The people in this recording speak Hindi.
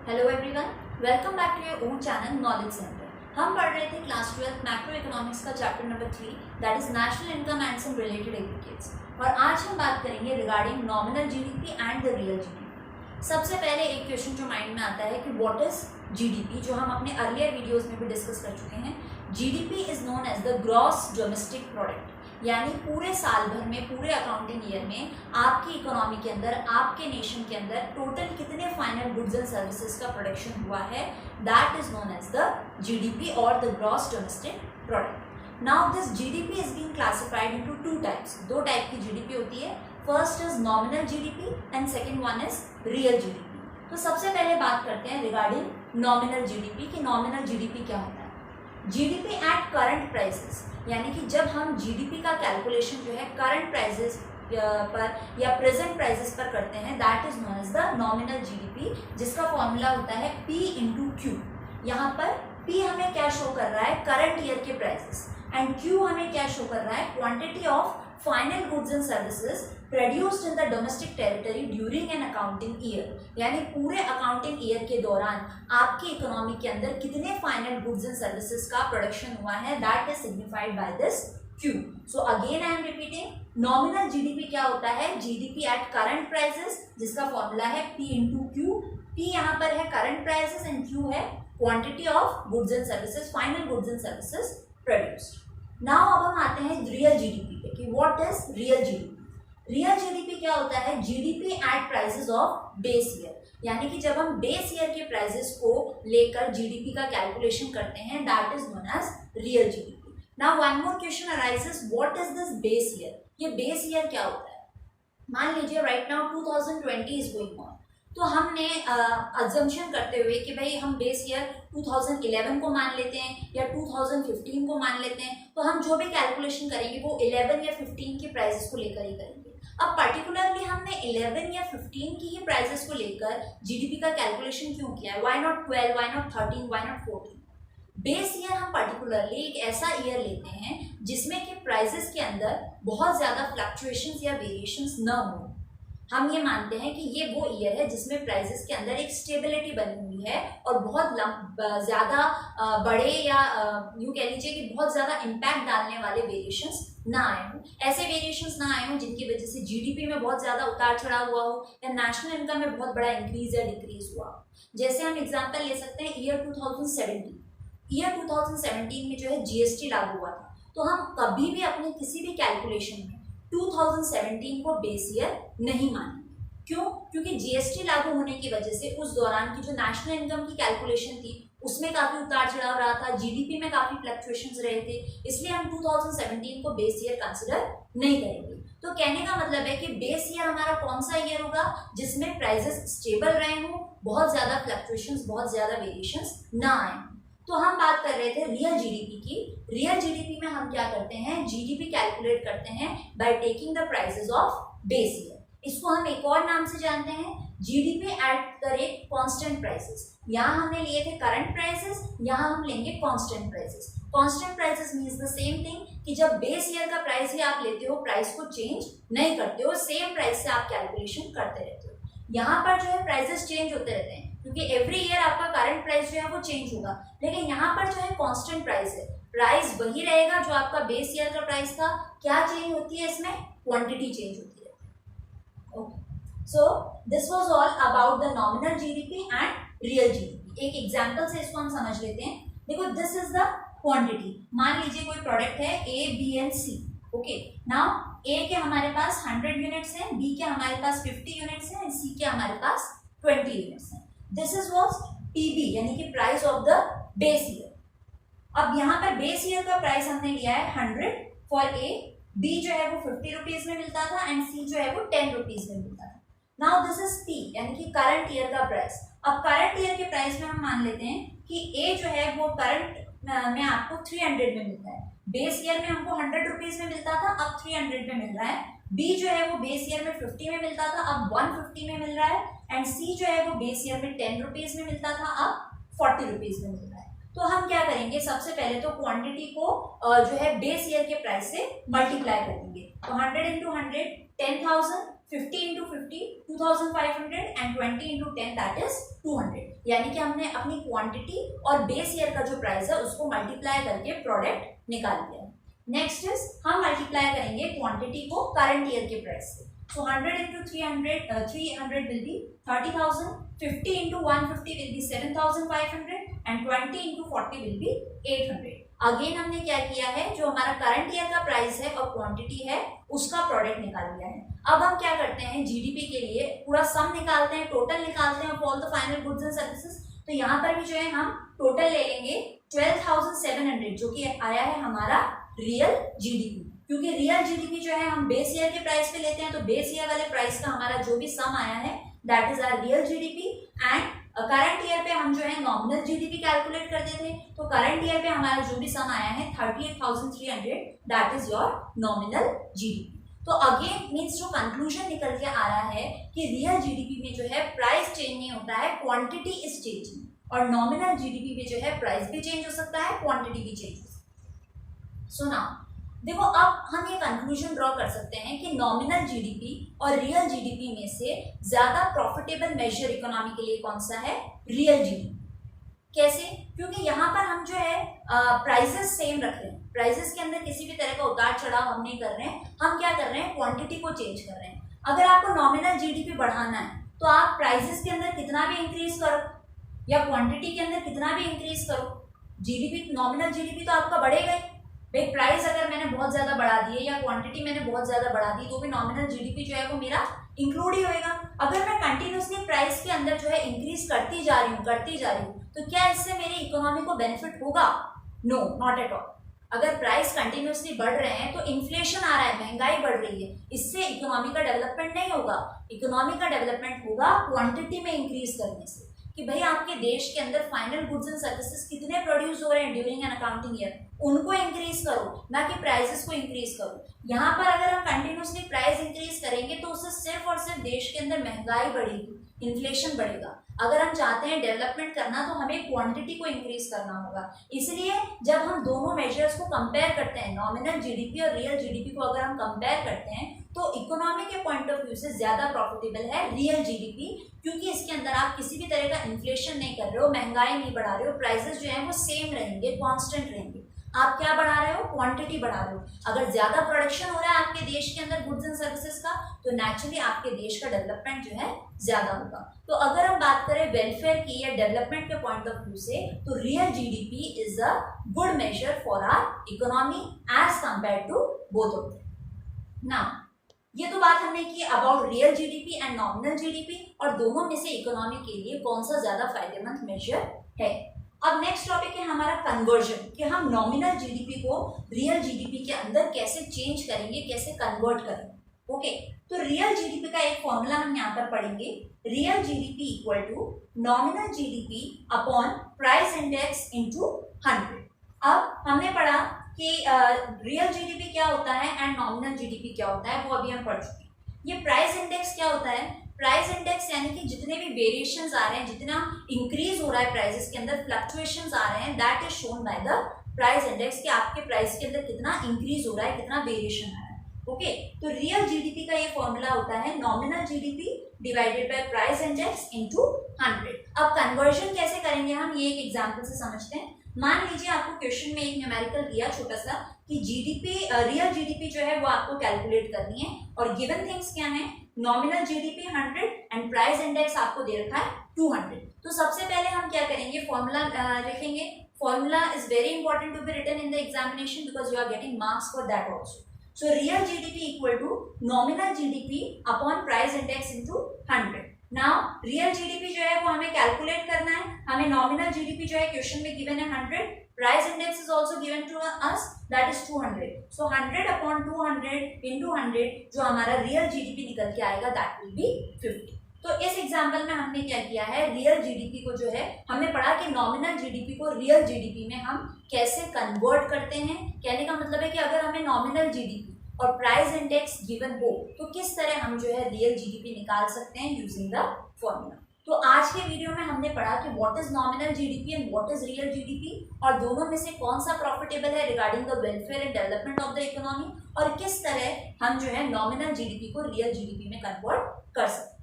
Hello everyone, welcome back to your own channel knowledge centre. हम पढ़ रहे थे क्लास 12 मैक्रो इकोनॉमिक्स का चैप्टर नंबर 3 that is national income and some related aggregates. और आज हम बात करेंगे regarding nominal GDP and the real GDP. सबसे पहले एक क्वेश्चन जो माइंड में आता है कि व्हाट इज जीडीपी, जो हम अपने अर्लियर वीडियोस में भी डिस्कस कर चुके हैं। GDP is known as the gross domestic product, यानी पूरे साल भर में, पूरे अकाउंटिंग ईयर में आपकी इकोनॉमी के अंदर, आपके नेशन के अंदर टोटल कितने फाइनल गुड्स एंड सर्विसेज का प्रोडक्शन हुआ है, that is known as the GDP और the gross domestic product. Now this GDP is being classified into two types. दो टाइप की जीडीपी होती है, first is nominal GDP and second one is real GDP. तो सबसे पहले बात करते हैं रिगार्डिंग नॉमिनल जीडीपी कि नॉमिनल जीडीपी क्या होता है। जीडीपी एट करंट प्राइसेस, यानी कि जब हम जीडीपी का कैलकुलेशन जो है करंट प्राइसेस पर या प्रेजेंट प्राइसेस पर करते हैं, that is known as the nominal GDP, जिसका फॉर्मूला होता है P इंटू क्यू। यहाँ पर P हमें क्या शो कर रहा है, करंट ईयर के प्राइसेस, एंड Q हमें क्या शो कर रहा है, quantity of final goods and services produced in the domestic territory during an accounting year, यानी पूरे अकाउंटिंग ईयर के दौरान आपकी इकोनॉमी के अंदर कितने फाइनल गुड्स एंड सर्विसेज का प्रोडक्शन हुआ है, that is signified by this Q। So again I am repeating, nominal GDP क्या होता है, जीडीपी एट करंट प्राइसेस, जिसका फॉर्मूला है P इंटू क्यू। P यहाँ पर है करंट प्राइसेस एंड Q है quantity of goods and services, final goods and services produced. Now अब हम आते हैं रियल जीडीपी पे कि what is real GDP. Real GDP क्या होता है, GDP eight prices of base year, यानी कि जब हम बेस ईयर के प्राइसेस को लेकर जीडीपी का कैलकुलेशन करते हैं, that is known as real GDP. Now one more question arises, what is this base year. ये बेस ईयर क्या होता है। मान लीजिए right now 2020 is going on, तो हमने अजम्पशन करते हुए कि भाई हम बेस ईयर 2011 को मान लेते हैं या 2015 को मान लेते हैं, तो हम जो भी कैलकुलेशन करेंगे वो 11 या 15 के प्राइसेस को लेकर ही करेंगे। अब पर्टिकुलरली हमने 11 या 15 की ही प्राइसेस को लेकर जीडीपी का कैलकुलेशन क्यों किया है, why not 12, why not 13, why not 14। Base year हम पर्टिकुलरली एक ऐसा ईयर लेते हैं जिसमें कि प्राइसेस के अंदर बहुत ज़्यादा फ्लक्चुएशंस या वेरिएशंस न हो। हम ये मानते हैं कि ये वो ईयर है जिसमें प्राइसेस के अंदर एक स्टेबिलिटी बनी हुई है और बहुत ज़्यादा बड़े या यूँ कह लीजिए कि बहुत ज़्यादा इम्पैक्ट डालने वाले वेरिएशंस ना आए हों। ऐसे वेरिएशंस ना आए हों जिनकी वजह से जीडीपी में बहुत ज़्यादा उतार चढ़ाव हुआ हो या नेशनल इनकम में बहुत बड़ा इंक्रीज या डिक्रीज हुआ हो। जैसे हम एग्जाम्पल ले सकते हैं ईयर 2017। ईयर 2017 में जो है जीएसटी लागू हुआ था, तो हम कभी भी अपने किसी भी कैलकुलेशन में 2017 को बेस ईयर नहीं मानेंगे। क्यों? क्योंकि जीएसटी लागू होने की वजह से उस दौरान की जो नेशनल इनकम की कैलकुलेशन थी उसमें काफी उतार चढ़ाव रहा था, जीडीपी में काफी फ्लक्चुएशंस रहे थे, इसलिए हम 2017 को बेस ईयर कंसिडर नहीं करेंगे। तो कहने का मतलब है कि बेस ईयर हमारा कौन सा ईयर होगा जिसमें प्राइसेस स्टेबल रहे हों, बहुत ज्यादा फ्लक्चुएशंस, बहुत ज्यादा वेरिएशंस ना आए। तो हम बात कर रहे थे रियल जीडीपी की। रियल जीडीपी में हम क्या करते हैं, जीडीपी कैलकुलेट करते हैं by taking the prices of base year. इसको हम एक और नाम से जानते हैं, GDP at the rate constant prices. यहाँ हमने लिए थे करंट प्राइसेस, यहाँ हम लेंगे constant prices. Constant prices means the same thing कि जब बेस ईयर का प्राइस ही आप लेते हो, प्राइस को चेंज नहीं करते हो, सेम प्राइस से आप कैलकुलेशन करते रहते हो। यहाँ पर जो है प्राइसेस चेंज होते रहते हैं क्योंकि एवरी ईयर आपका करंट प्राइस जो है वो चेंज होगा, लेकिन यहाँ पर जो है कांस्टेंट प्राइस है, प्राइस वही रहेगा जो आपका बेस ईयर का प्राइस था। क्या चेंज होती है इसमें, क्वांटिटी चेंज होती है। Okay, so this was all about the nominal GDP and real GDP. एक एग्जांपल से इसको हम समझ लेते हैं। देखो दिस इज द क्वांटिटी। मान लीजिए कोई प्रोडक्ट है A, B and C. Okay, now A के हमारे पास 100 यूनिट्स हैं, बी के हमारे पास 50 यूनिट्स हैं, सी के हमारे पास 20 यूनिट्स हैं। दिस इज वॉज पीबी, यानी कि price of the base year. अब यहाँ पर बेस ईयर का प्राइस हमने लिया है 100 फॉर ए, बी जो है वो 50 रुपीज में मिलता था एंड सी जो है वो 10 रुपीज में मिलता था। नाउ दिस इज पी, यानी कि करंट ईयर का प्राइस। अब करंट ईयर के प्राइस में हम मान लेते हैं कि ए जो है वो करंट में आपको 300 में मिलता है, बेस ईयर में हमको 100 रुपीज में मिलता था, अब 300 में मिल रहा है। बी जो है वो बेस ईयर में 50 में मिलता था, अब 150 में मिल रहा है, एंड सी जो है वो बेस ईयर में 10 रुपीज में मिलता था, अब 40 रुपीज में मिल रहा है। तो हम क्या करेंगे, सबसे पहले तो क्वांटिटी को जो है बेस ईयर के प्राइस से मल्टीप्लाई कर देंगे। तो 100 into 100 10,000, 50 into 50 2500 and 20 into 10 that is 200। यानी कि हमने अपनी क्वांटिटी और बेस ईयर का जो प्राइस है उसको मल्टीप्लाई करके प्रोडक्ट निकाल दिया है। नेक्स्ट इज हम मल्टीप्लाई करेंगे क्वांटिटी को करंट ईयर के प्राइस से। So 100 into 300 will be 30,000, 50 into 150 will be 7,500 and 20 into 40 will be 800। Again हमने क्या किया है, जो हमारा करंट ईयर का प्राइस है और क्वांटिटी है उसका प्रोडक्ट निकाल लिया है। अब हम क्या करते हैं, जीडीपी के लिए पूरा सम निकालते हैं, टोटल निकालते हैं of all the final goods and services. तो यहाँ पर भी जो है हम टोटल ले लेंगे 12,700 जो कि आया है हमारा रियल जीडीपी। क्योंकि रियल जीडीपी जो है हम बेस ईयर के प्राइस पे लेते हैं, तो बेस ईयर वाले प्राइस का हमारा जो भी सम आया है that is our real GDP. And current year पे हम जो है नॉमिनल जीडीपी कैलकुलेट करते थे, तो करंट ईयर पे हमारा जो भी सम आया है 38,300 that is your nominal GDP. तो अगेन मीन्स जो कंक्लूजन निकल के आ रहा है कि रियल जीडीपी में जो है प्राइस चेंज नहीं होता है, क्वांटिटी इज चेंजिंग। और नॉमिनल जीडीपी में जो है प्राइस भी चेंज हो सकता है, क्वांटिटी भी चेंज हो सकता है। सो नाउ देखो, अब हम ये कंक्लूजन ड्रॉ कर सकते हैं कि नॉमिनल जीडीपी और रियल जीडीपी में से ज्यादा प्रॉफिटेबल मेजर इकोनॉमी के लिए कौन सा है, रियल जीडीपी। कैसे? क्योंकि यहाँ पर हम जो है प्राइसेस सेम रख रहे हैं, प्राइसेस के अंदर किसी भी तरह का उतार चढ़ाव हम नहीं कर रहे हैं, हम क्या कर रहे हैं, क्वांटिटी को चेंज कर रहे हैं। अगर आपको नॉमिनल जीडीपी बढ़ाना है तो आप प्राइसेस के अंदर कितना भी इंक्रीज करो या क्वांटिटी के अंदर कितना भी इंक्रीज करो, जीडीपी नॉमिनल जीडीपी तो आपका बढ़ेगा ही। भाई प्राइस अगर मैंने बहुत ज्यादा बढ़ा दी है या क्वांटिटी मैंने बहुत ज्यादा बढ़ा दी तो भी नॉमिनल जीडीपी जो है वो मेरा इंक्लूड ही होएगा। अगर मैं कंटिन्यूसली प्राइस के अंदर जो है इंक्रीज करती जा रही हूँ तो क्या इससे मेरी इकोनॉमी को बेनिफिट होगा? No, not at all. अगर प्राइस कंटिन्यूसली बढ़ रहे हैं तो इन्फ्लेशन आ रहा है, महंगाई बढ़ रही है, इससे इकोनॉमी का डेवलपमेंट नहीं होगा। इकोनॉमी का डेवलपमेंट होगा क्वांटिटी में इंक्रीज करने से, कि भाई आपके देश के अंदर फाइनल गुड्स एंड सर्विसेज कितने प्रोड्यूस हो रहे हैं ड्यूरिंग एन अकाउंटिंग ईयर, उनको इंक्रीज करो, ना कि प्राइसेस को इंक्रीज करो। यहाँ पर अगर हम कंटिन्यूसली प्राइस इंक्रीज करेंगे तो उससे सिर्फ और सिर्फ देश के अंदर महंगाई बढ़ेगी, इन्फ्लेशन बढ़ेगा। अगर हम चाहते हैं डेवलपमेंट करना तो हमें क्वांटिटी को इंक्रीज करना होगा। इसलिए जब हम दोनों मेजर्स को कंपेयर करते हैं, नॉमिनल जीडीपी और रियल जीडीपी को अगर हम कंपेयर करते हैं तो इकोनॉमी के पॉइंट ऑफ व्यू से ज्यादा प्रॉफिटेबल है रियल जीडीपी, क्योंकि इसके अंदर आप किसी भी तरह का इन्फ्लेशन नहीं कर रहे हो, महंगाई नहीं बढ़ा रहे हो, प्राइसेस जो है वो सेम रहेंगे, कांस्टेंट रहेंगे। आप क्या बढ़ा रहे हो, क्वांटिटी बढ़ा रहे हो। अगर ज्यादा प्रोडक्शन हो रहा है आपके देश के अंदर गुड्स एंड सर्विसेज का तो नेचुरली आपके देश का डेवलपमेंट जो है ज्यादा होगा। तो अगर हम बात करें वेलफेयर की या डेवलपमेंट के पॉइंट ऑफ व्यू से तो real GDP is a good measure for our economy as compare to both of them. Now ये तो बात हमने की about real GDP and nominal GDP और दोनों में से इकोनॉमी के लिए कौन सा ज्यादा फायदेमंद मेजर है। अब नेक्स्ट टॉपिक है हमारा कन्वर्जन, कि हम नॉमिनल जीडीपी को रियल जीडीपी के अंदर कैसे चेंज करेंगे, कैसे कन्वर्ट करेंगे। ओके, तो रियल जीडीपी का एक फॉर्मूला हम यहाँ पर पढ़ेंगे, real GDP equal to nominal GDP upon price index into 100। अब हमने पढ़ा कि रियल जीडीपी क्या होता है एंड नॉमिनल जीडीपी क्या होता है, वो अभी हम पढ़ चुके हैं। ये प्राइस इंडेक्स क्या होता है, प्राइस इंडेक्स यानी कि जितने भी वेरिएशंस आ रहे हैं, जितना इंक्रीज हो रहा है प्राइसेस के अंदर, फ्लक्चुएशंस आ रहे हैं, that is shown by the price index, कि आपके प्राइस के अंदर कितना इंक्रीज हो रहा है, कितना वेरिएशन आ रहा है। ओके, तो रियल जीडीपी का ये फॉर्मूला होता है nominal GDP divided by price index into 100। अब कन्वर्जन कैसे करेंगे हम, ये एक एग्जांपल से समझते हैं। मान लीजिए आपको क्वेश्चन में एक न्यूमेरिकल दिया छोटा सा कि जीडीपी रियल जीडीपी जो है वो आपको कैलकुलेट करनी है और गिवन थिंग्स क्या है, nominal GDP 100 and price index आपको दे रखा है 200। तो सबसे पहले हम क्या करेंगे, फॉर्मूला लिखेंगे। Formula is very important to be written in the examination because you are getting marks for that also. So real GDP equal to nominal GDP upon price index into 100। Now real GDP जो है वो हमें कैलकुलेट करना है। हमें नॉमिनल जीडीपी जो है क्वेश्चन में गिवन है 100, price index is also given to us that is 200। So 100 upon 200 into 100 जो हमारा रियल जीडीपी निकल के आएगा दैट विल बी 50। तो इस एग्जांपल में हमने क्या किया है, रियल जीडीपी को जो है हमने पढ़ा कि नॉमिनल जीडीपी को रियल जीडीपी में हम कैसे कन्वर्ट करते हैं। कहने का मतलब है कि अगर हमें नॉमिनल जीडीपी और प्राइस इंडेक्स गिवन हो तो किस तरह हम जो है रियल जीडीपी निकाल सकते हैं यूजिंग द फॉर्मूला। तो आज के वीडियो में हमने पढ़ा कि what is nominal GDP and what is real GDP, और दोनों में से कौन सा प्रॉफिटेबल है regarding the welfare and development of the economy, और किस तरह हम जो है नॉमिनल जीडीपी को रियल जीडीपी में कन्वर्ट कर सकते हैं।